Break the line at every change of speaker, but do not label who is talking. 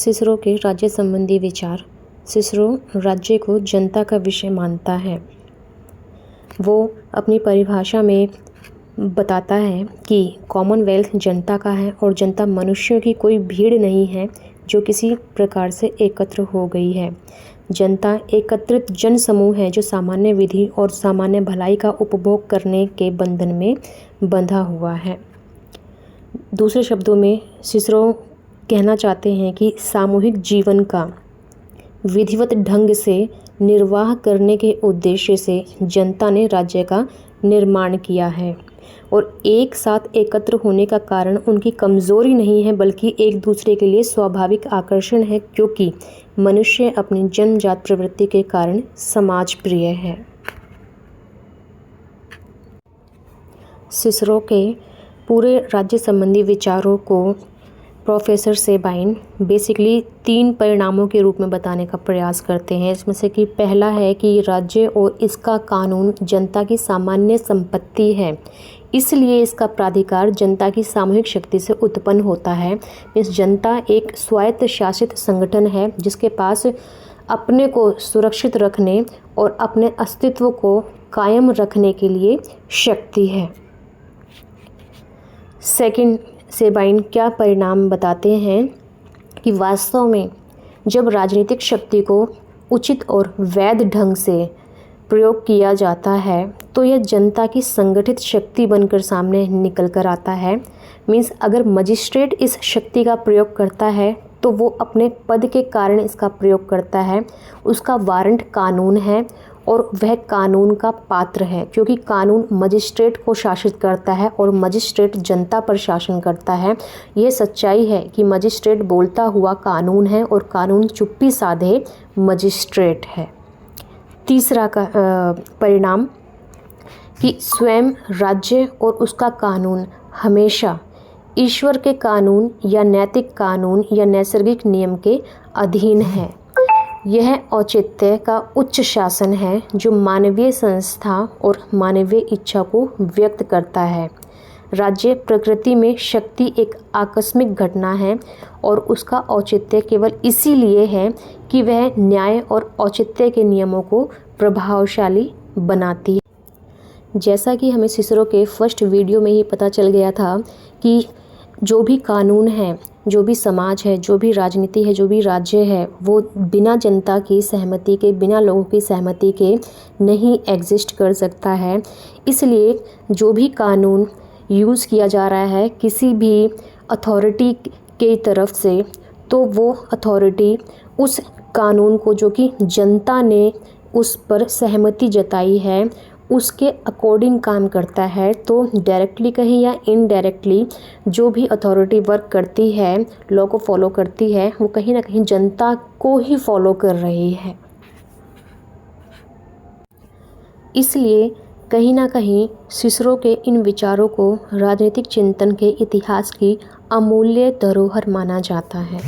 Cicero के राज्य संबंधी विचार। सिसरो राज्य को जनता का विषय मानता है। वो अपनी परिभाषा में बताता है कि कॉमनवेल्थ जनता का है और जनता मनुष्यों की कोई भीड़ नहीं है जो किसी प्रकार से एकत्र हो गई है। जनता एकत्रित जन समूह है जो सामान्य विधि और सामान्य भलाई का उपभोग करने के बंधन में बंधा हुआ है। दूसरे शब्दों में सिसरो कहना चाहते हैं कि सामूहिक जीवन का विधिवत ढंग से निर्वाह करने के उद्देश्य से जनता ने राज्य का निर्माण किया है और एक साथ एकत्र होने का कारण उनकी कमज़ोरी नहीं है बल्कि एक दूसरे के लिए स्वाभाविक आकर्षण है, क्योंकि मनुष्य अपनी जन्मजात प्रवृत्ति के कारण समाज प्रिय है। सिसरो के पूरे राज्य संबंधी विचारों को प्रोफेसर सेबाइन बेसिकली 3 परिणामों के रूप में बताने का प्रयास करते हैं। इसमें से कि पहला है कि राज्य और इसका कानून जनता की सामान्य संपत्ति है, इसलिए इसका प्राधिकार जनता की सामूहिक शक्ति से उत्पन्न होता है। इस जनता एक स्वायत्त शासित संगठन है जिसके पास अपने को सुरक्षित रखने और अपने अस्तित्व को कायम रखने के लिए शक्ति है। सेकंड, सेबाइन क्या परिणाम बताते हैं कि वास्तव में जब राजनीतिक शक्ति को उचित और वैध ढंग से प्रयोग किया जाता है तो यह जनता की संगठित शक्ति बनकर सामने निकल कर आता है। मीन्स अगर मजिस्ट्रेट इस शक्ति का प्रयोग करता है तो वो अपने पद के कारण इसका प्रयोग करता है। उसका वारंट कानून है और वह कानून का पात्र है, क्योंकि कानून मजिस्ट्रेट को शासित करता है और मजिस्ट्रेट जनता पर शासन करता है। यह सच्चाई है कि मजिस्ट्रेट बोलता हुआ कानून है और कानून चुप्पी साधे मजिस्ट्रेट है। तीसरा परिणाम कि स्वयं राज्य और उसका कानून हमेशा ईश्वर के कानून या नैतिक कानून या नैसर्गिक नियम के अधीन है। यह औचित्य का उच्च शासन है जो मानवीय संस्था और मानवीय इच्छा को व्यक्त करता है। राज्य प्रकृति में शक्ति एक आकस्मिक घटना है और उसका औचित्य केवल इसीलिए है कि वह न्याय और औचित्य के नियमों को प्रभावशाली बनाती है। जैसा कि हमें सिसरो के फर्स्ट वीडियो में ही पता चल गया था कि जो भी कानून है, जो भी समाज है, जो भी राजनीति है, जो भी राज्य है, वो बिना जनता की सहमति के, बिना लोगों की सहमति के नहीं एग्जिस्ट कर सकता है। इसलिए जो भी कानून यूज़ किया जा रहा है किसी भी अथॉरिटी के तरफ से, तो वो अथॉरिटी उस कानून को जो कि जनता ने उस पर सहमति जताई है उसके अकॉर्डिंग काम करता है। तो डायरेक्टली कहीं या इनडायरेक्टली जो भी अथॉरिटी वर्क करती है, लॉ को फॉलो करती है, वो कहीं ना कहीं जनता को ही फॉलो कर रही है। इसलिए कहीं ना कहीं सिसरो के इन विचारों को राजनीतिक चिंतन के इतिहास की अमूल्य धरोहर माना जाता है।